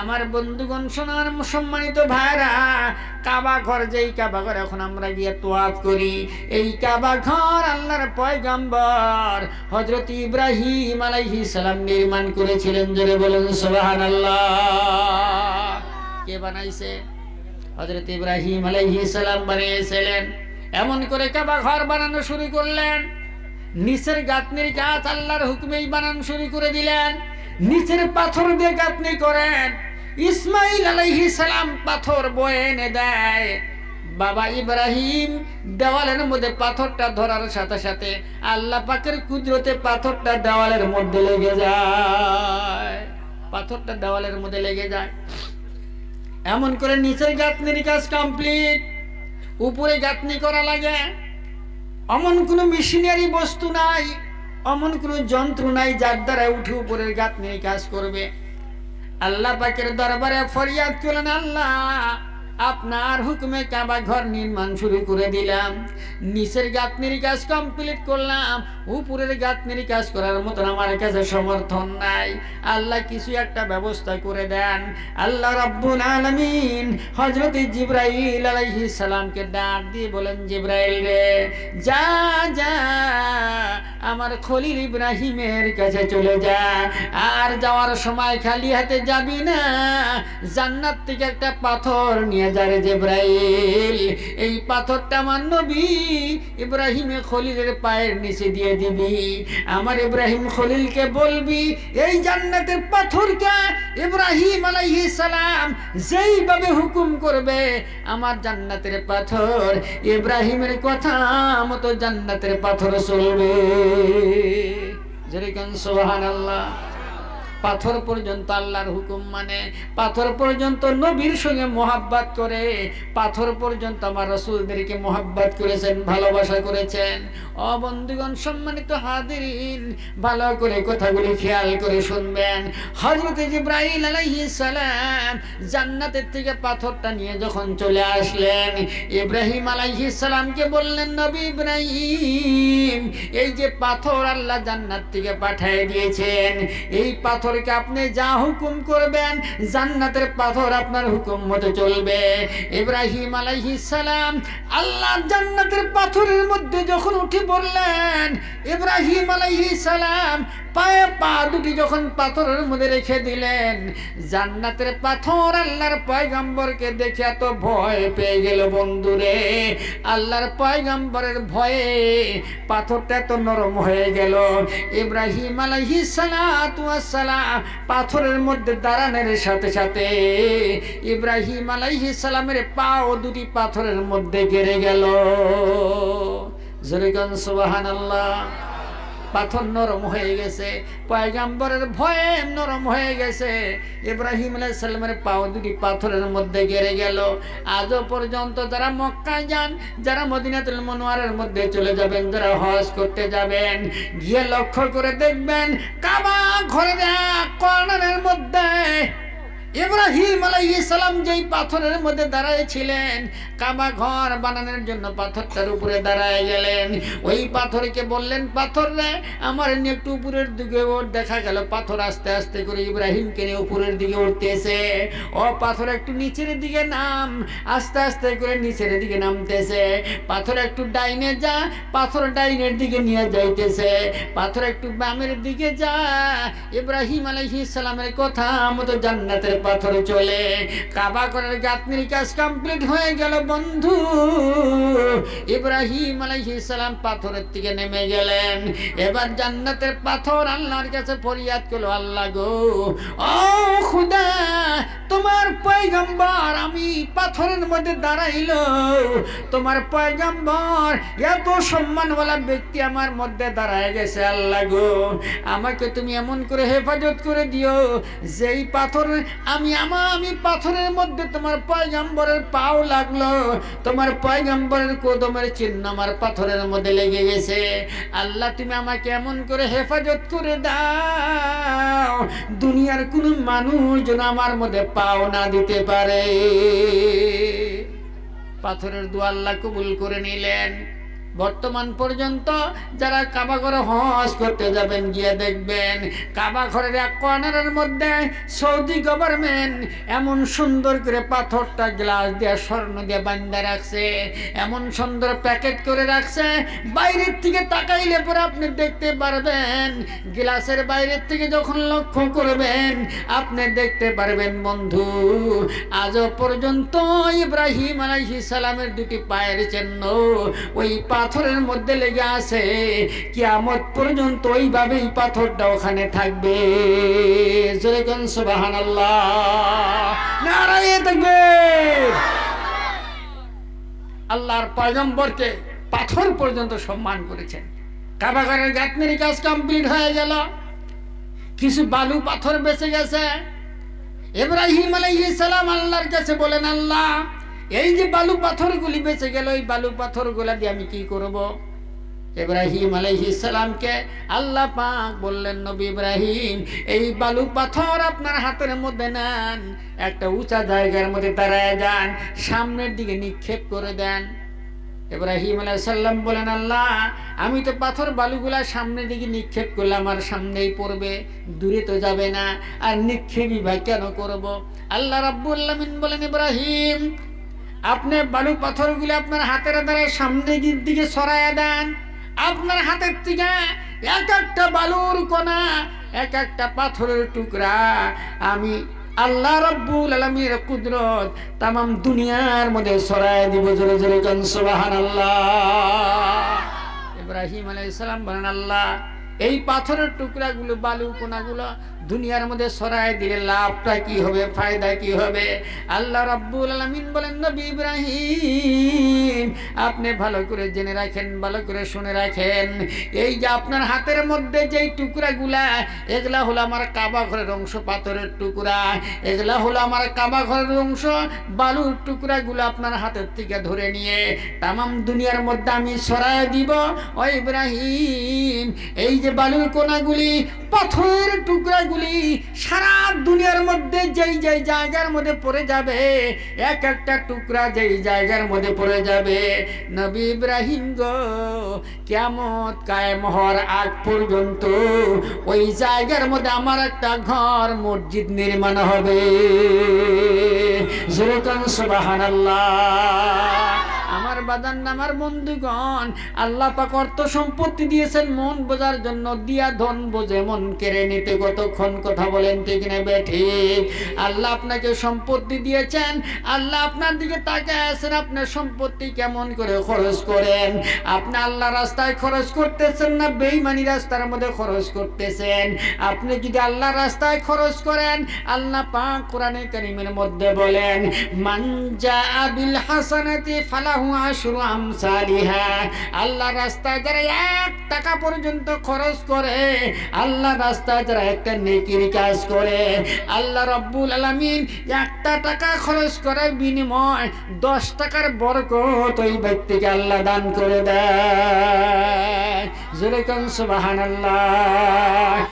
আমার বন্ধুগণ, সোনার সম্মানিত ভাইরা, কাবা ঘর, যেই কাবা ঘর এখন আমরা গিয়ে তোয়াফ করি, এই কাবা ঘর আল্লাহর পয়গম্বর হযরত ইব্রাহিম আলাইহিস সালাম নির্মাণ করেছিলেন। জোরে বলেন সুবহানাল্লাহ। কে বানাইছে? হযরত ইব্রাহিম আলাইহিস সালাম বানিয়েছিলেন। এমন করে কাবা ঘর বানানো শুরু করলেন। নিচের গাঁথনির কাজ আল্লাহর হুকুমেই বানানো শুরু করে দিলেন। নিচের পাথর দিয়ে গাঁথনি করেন। ইসমাইল আলাইহিস সালাম পাথর বয়ে এনে দেয়। বাবা ইব্রাহিম দেওয়ালের মধ্যে পাথরটা ধরার সাথে সাথে আল্লাহ পাকের কুদরতে পাথরটা দেওয়ালের মধ্যে লেগে যায়। পাথরটা দেওয়ালের মধ্যে লেগে যায়। এমন করে নিচের গাঁথনির কাজ কমপ্লিট। উপরে গাঁথনি করা লাগে। অমন কোনো মেশিনারি বস্তু নাই, অমন কোনো যন্ত্র নাই যার দ্বারা উঠে উপরের গাঁথনির কাজ করবে। আল্লাহ পাকের দরবারে ফরিয়াদ করলেন, আল্লাহ আপনার হুকুমে কাবা ঘর নির্মাণ শুরু করে দিলাম। নিচের গাঁথনির কাজ কমপ্লিট করলাম, উপরের গাঁথনির কাজ করার মতন আমার কাছে সমর্থন নাই। আল্লাহ কিছু একটা ব্যবস্থা করে দেন। আল্লাহ রাব্বুল আলামিন হযরত জিবরাইল আলাইহিস সালামকে ডাক দিয়ে বলেন, জিবরাইল রে, যা যা আমার খলিল ইব্রাহিমের কাছে চলে যা। আর যাওয়ার সময় খালি হাতে যাবি না, জান্নাত থেকে একটা পাথর নিয়ে যারে জিবরাইল। এই পাথরটা আমার নবী ইব্রাহিমে খলিলের পায়ের নিচে দিয়ে দিবি। আমার ইব্রাহিম খলিলকে বলবি, এই জান্নাতের পাথরকে ইব্রাহিম আলাইহিস সালাম যেইভাবে হুকুম করবে, আমার জান্নাতের পাথর ইব্রাহিমের কথা মতো জান্নাতের পাথর চলবে। যেরকম সুবহানাল্লাহ। পাথর পর্যন্ত আল্লাহর হুকুম মানে, পাথর পর্যন্ত নবীর সঙ্গে মোহাব্বত করে, পাথর পর্যন্ত আমার রাসূলদেরকে মোহাব্বত করেছেন, ভালোবাসা করেছেন। ও বন্ধুগণ, সম্মানিত হাজিরিন, ভালো করে কথাগুলি খেয়াল করে শুনবেন। হযরত জিবরাইল আলাইহিস সালাম জান্নাতের থেকে পাথরটা নিয়ে যখন চলে আসলেন, ইব্রাহিম আলাইহিস সালামকে বললেন, নবী ইব্রাহিম, এই যে পাথর আল্লাহ জান্নাত থেকে পাঠিয়ে দিয়েছেন, এই পাথরকে আপনি যা হুকুম করবেন, জান্নাতের পাথর আপনার হুকুম মতো চলবে। ইব্রাহিম আলাইহিস সালাম আল্লাহ জান্নাতের পাথরের মধ্যে যখন উঠে পড়লেন, ইব্রাহিম আলাইহিস সালাম পায়ে পা দুটি যখন পাথরের মধ্যে রেখে দিলেন, জান্নাতের পাথর আল্লাহর পয়গম্বরকে দেখে এত ভয় পেয়ে গেল বন্ধুরে। আল্লাহর পয়গম্বরের ভয়ে পাথরটা এত নরম হয়ে গেল। ইব্রাহিম আলাইহিস সালাতু ওয়াস সালাম পাথরের মধ্যে দাঁড়ানোর সাথে সাথে ইব্রাহিম আলাইহিস সালামের পাও দুটি পাথরের মধ্যে গেড়ে গেল। জোরে কোন সুবহানাল্লাহ। পাথর নরম হয়ে গেছে, পয়গম্বরের ভয়ে নরম হয়ে গেছে। ইব্রাহিম আলাইহিস সালামের পাও দুটি পাথরের মধ্যে গেড়ে গেল। আজও পর্যন্ত যারা মক্কায় যান, যারা মদিনাতুল মুনাওয়ারার মধ্যে চলে যাবেন, যারা হজ করতে যাবেন, গিয়ে লক্ষ্য করে দেখবেন কাবা ঘরের এক কর্নারের মধ্যে ইব্রাহিম আলাইহিস সালাম যেই পাথরের মধ্যে দাঁড়ায় ছিলেন, কাবা ঘর বানানোর জন্য পাথরটার উপরে দাঁড়ায় গেলেন। ওই পাথরকে বললেন, পাথর রে, আমার নিয়ে একটু উপরের দিকে ওঠ। দেখা গেল পাথর আস্তে আস্তে করে ইব্রাহিমকে নিয়ে উপরের দিকে উঠতেছে। ও পাথর একটু নিচের দিকে নাম, আস্তে আস্তে করে নিচের দিকে নামতেছে। পাথর একটু ডাইনে যা, পাথর ডাইনের দিকে নিয়ে যাইতেছে। পাথর একটু বামের দিকে যা, ইব্রাহিম আলাইহিস সালামের কথা মতো জান্নাতের পাথর চলে। কাবা ঘরের গাঁথনির কাজ কমপ্লিট হয়ে গেল বন্ধু। ইব্রাহিম আলাইহিস সালাম পাথরের থেকে নেমে গেলেন। এবার জান্নাতের পাথর আল্লাহর কাছে ফরিয়াদ করলো, আল্লাহ গো, ও খুদা, তোমার পয়গম্বর আমি পাথরের মধ্যে দাঁড়াইল, তোমার পয়গম্বর এত সম্মানওয়ালা ব্যক্তি আমার মধ্যে দাঁড়ায় গেছে। আল্লাহ গো, আমাকে তুমি এমন করে হেফাজত করে দিও, যেই পাথর আমি পাথরের মধ্যে তোমার পয়গম্বরের পাও লাগলো, তোমার পয়গম্বরের কদমের চিহ্ন আমার পাথরের মধ্যে লেগে গেছে। আল্লাহ তুমি আমাকে এমন করে হেফাজত করে দাও, দুনিয়ার কোনো মানুষ যেন আমার মধ্যে পাও না দিতে পারে। পাথরের দোয়া আল্লাহ কবুল করে নিলেন। বর্তমান পর্যন্ত যারা কাবা ঘরে হজ করতে যাবেন গিয়ে দেখবেন কাবা ঘরের এক কর্নারের মধ্যে সৌদি গভর্নমেন্ট এমন সুন্দর করে পাথরটা গ্লাস দিয়ে স্বর্ণ দিয়ে বান্ধা রাখছে, এমন সুন্দর প্যাকেট করে রাখছে, বাইরের থেকে তাকাইলে পরে আপনি দেখতে পারবেন, গ্লাসের বাইরের থেকে যখন লক্ষ্য করবেন আপনি দেখতে পারবেন বন্ধু আজও পর্যন্ত ইব্রাহিম আলাইহিস সালামের দুটি পায়ের চিহ্ন ওই পাথরের মধ্যে লেগে আছে। কিয়ামত পর্যন্ত ওইভাবেই পাথরটা ওখানে থাকবে। জোরে কোন সুবহানাল্লাহ, নারায়ে তাকবীর। আল্লাহর পয়গম্বরকে পাথর পর্যন্ত সম্মান করেছেন। কাবা ঘরের গাঁথনির কাজ কমপ্লিট হয়ে গেল, কিছু বালু পাথর বেঁচে গেছে। ইব্রাহিম আলাইহিস সালাম আল্লাহর কাছে বলেন, আল্লাহ এই যে বালু পাথরগুলি বেঁচে গেল, এই বালু পাথরগুলা দিয়ে আমি কি করব? ইব্রাহিম আলাইহিস সালামকে আল্লাহ পাক বললেন, নবী ইব্রাহিম এই বালু পাথর আপনার হাতের মধ্যে নেন, একটা উঁচা জায়গার মধ্যে দাঁড়ায় যান, সামনের দিকে নিক্ষেপ করে দেন। ইব্রাহিম আলাইহিস সালাম বলেন, আল্লাহ আমি তো পাথর বালুগুলা সামনের দিকে নিক্ষেপ করলে আমার সামনেই পড়বে, দূরে তো যাবে না, আর নিক্ষেপই বা কেন করব? আল্লাহ রাব্বুল আলামিন বলেন, ইব্রাহিম আপনি বালু পাথরগুলো আপনার হাতের দ্বারা সামনের দিকে সরাইয়া দেন। আপনার হাতের থেকে এক একটা বালুর কণা, এক একটা পাথরের টুকরা আমি আল্লাহ রাব্বুল আলামিনের কুদরত তামাম দুনিয়ার মধ্যে ছড়ায় দিব। জোরে জোরে কোন সুবহানাল্লাহ। ইব্রাহিম আলাইহিস সালাম বলেন, আল্লাহ এই পাথরের টুকরাগুলো বালু কোনাগুলো দুনিয়ার মধ্যে ছড়ায় দিলে লাভটা কি হবে, ফায়দা কি হবে? আল্লাহ রাব্বুল আলামিন বলেন, নবী ইব্রাহিম আপনি ভালো করে জেনে রাখেন, ভালো করে শুনে রাখেন, এই যে আপনার হাতের মধ্যে যেই টুকরাগুলা এগুলা হলো আমার কাবা ঘরের অংশ, পাথরের টুকরা এগুলা হলো আমার কাবা ঘরের অংশ। বালুর টুকরাগুলো আপনার হাতের থেকে ধরে নিয়ে তামাম দুনিয়ার মধ্যে আমি ছড়ায় দিব। ও ইব্রাহিম এই যে বালুর কোনাগুলি, পাথরের টুকরাগুলি সারা দুনিয়ার মধ্যে যেই যেই জায়গার মধ্যে পড়ে যাবে, এক একটা টুকরা যেই জায়গার মধ্যে পড়ে যাবে, নবী ইব্রাহিম গো কিয়ামত কায়েম হওয়ার আগ পর্যন্ত ওই জায়গার মধ্যে আমার একটা ঘর মসজিদ নির্মাণ হবে। জোরে কোন সুবহানাল্লাহ। আমার বাদান আমার বন্ধুগণ, আল্লাহ পাক অর্থ সম্পত্তি দিয়েছেন মন বোঝার জন্য, দিয়া ধন বোঝে মন কেড়ে নিতে কতক্ষণ, কথা বলেন ঠিক না বেঠিক? আল্লাহ আপনাকে সম্পত্তি দিয়েছেন, আল্লাহ আপনার দিকে তাকায় আছেন, আপনার সম্পত্তি কেমন করে খরচ করেন। আপনি আল্লাহ রাস্তায় খরচ করতেছেন না বেঈমানি রাস্তার মধ্যে খরচ করতেছেন? আপনি যদি আল্লাহ রাস্তায় খরচ করেন, আল্লাহ পাক কোরআনে কারীমের মধ্যে বলেন, মান জাআ বিল হাসানাতি ফালাহু আশরু আমসালিহা। আল্লাহ রাস্তায় যারা 1 টাকা পর্যন্ত খরচ করে, আল্লাহ রাস্তায় যারা একটা নেকির কাজ করে, আল্লাহ রাব্বুল আলামিন 1 টাকা খরচ করার বিনিময় 10 টাকার বরকত ওই ব্যক্তিকে আল্লাহ দান করে দেয়। জোরে কোন সুবহানাল্লাহ।